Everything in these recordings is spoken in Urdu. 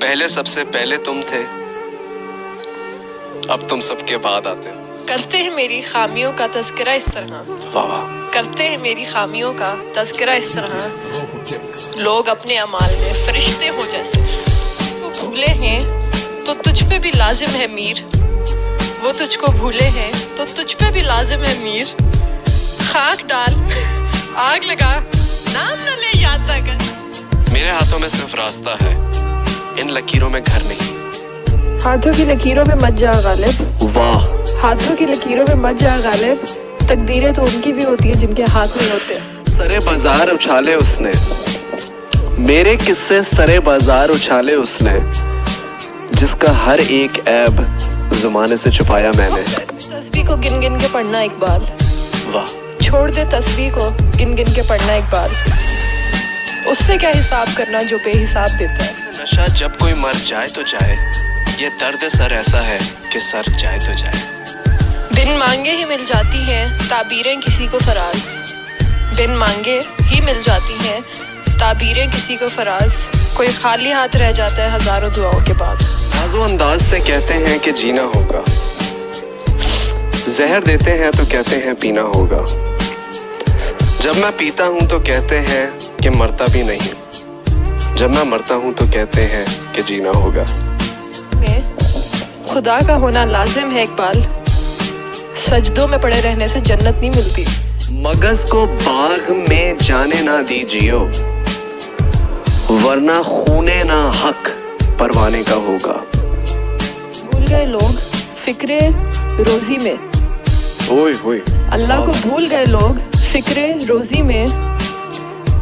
پہلے سب سے پہلے تم تھے، اب تم سب کے بعد آتے ہو. کرتے ہیں میری خامیوں کا تذکرہ اس طرح، واہ واہ. کرتے ہیں میری خامیوں کا تذکرہ اس طرح، لوگ اپنے اعمال میں فرشتے ہو جیسے. وہ بھولے ہیں تو تجھ پہ بھی لازم ہے میر، وہ تجھ کو بھولے ہیں تو تجھ پہ بھی لازم ہے میر. خاک ڈال آگ لگا، نام نہ لے یاد نہ کر. میرے ہاتھوں میں صرف راستہ ہے، ان لکیروں میں گھر نہیں. ہاتھوں کی لکیروں میں مت جا غالب، واہ. ہاتھوں کی لکیروں میں مت جا غالب، تقدیریں تو ان کی بھی ہوتی ہیں جن کے ہاتھ نہیں ہوتے. سرے بازار اچھالے اس نے، میرے قصے سرے بازار اچھالے اس نے، جس کا ہر ایک عیب زمانے سے چھپایا میں نے. تسبیح کو گن گن کے پڑھنا اقبال، واہ. چھوڑ دے تسبیح کو گن گن کے پڑھنا اقبال، اس سے کیا حساب کرنا جو بے حساب دیتا ہے. نشہ جب کوئی مر جائے تو جائے، یہ درد سر ایسا ہے کہ سر جائے تو جائے. بن مانگے ہی مل جاتی ہیں تعبیریں کسی کو فراز، بن مانگے ہی مل جاتی ہیں تعبیریں کسی کو فراز. کوئی خالی ہاتھ رہ جاتا ہے ہزاروں دعاؤں کے بعد. ناز و انداز سے کہتے ہیں کہ جینا ہوگا، زہر دیتے ہیں تو کہتے ہیں پینا ہوگا. جب میں پیتا ہوں تو کہتے ہیں کہ مرتا بھی نہیں، جب میں مرتا ہوں تو کہتے ہیں کہ جینا ہوگا. میں خدا کا ہونا لازم ہے اقبال، سجدوں میں پڑے رہنے سے جنت نہیں ملتی. مغز کو باغ میں جانے نہ دیجیو، ورنہ خونے نہ حق پروانے کا ہوگا. بھول گئے لوگ فکرے روزی میں، اوئے ہوئے. اللہ کو بھول گئے لوگ فکرے روزی میں،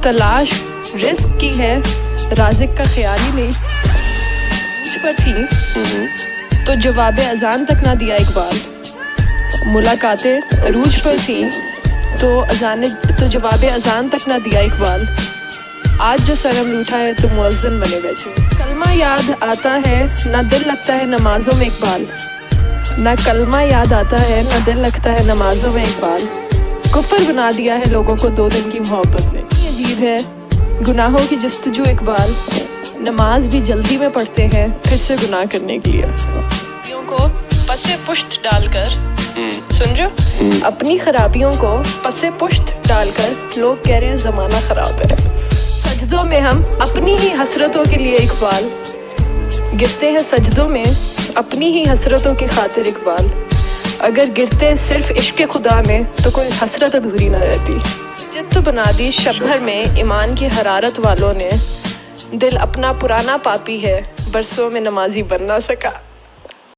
تلاش رزق کی ہے رازق کا خیال ہی نہیں. مجھ پر تھی تو جواب اذان تک نہ دیا اقبال، ملاقاتیں عروج پر تھیں تو جواب اذان تک نہ دیا اقبال. آج جو سرم روٹھا ہے تو مؤذن بنے بیٹھے. کلمہ یاد آتا ہے نہ دل لگتا ہے نمازوں میں اقبال، نہ کلمہ یاد آتا ہے نہ دل لگتا ہے نمازوں میں اقبال. کفر بنا دیا ہے لوگوں کو 2 دن کی محبت نے. عجیب ہے گناہوں کی جستجو اقبال، نماز بھی جلدی میں پڑھتے ہیں پھر سے گناہ کرنے کے لیے. کو پسے پشت ڈال کر، سن رہے ہو، اپنی خرابیوں کو پسے پشت ڈال کر لوگ کہہ رہے ہیں زمانہ خراب ہے. سجدوں میں ہم اپنی ہی حسرتوں کے لیے اقبال، گرتے ہیں سجدوں میں اپنی ہی حسرتوں کی خاطر اقبال. اگر گرتے صرف عشق خدا میں تو کوئی حسرت ادھوری نہ رہتی. جد تو بنا دی شب بھر میں ایمان کی حرارت والوں نے، دل اپنا پرانا پاپی ہے برسوں میں نمازی بن نہ سکا.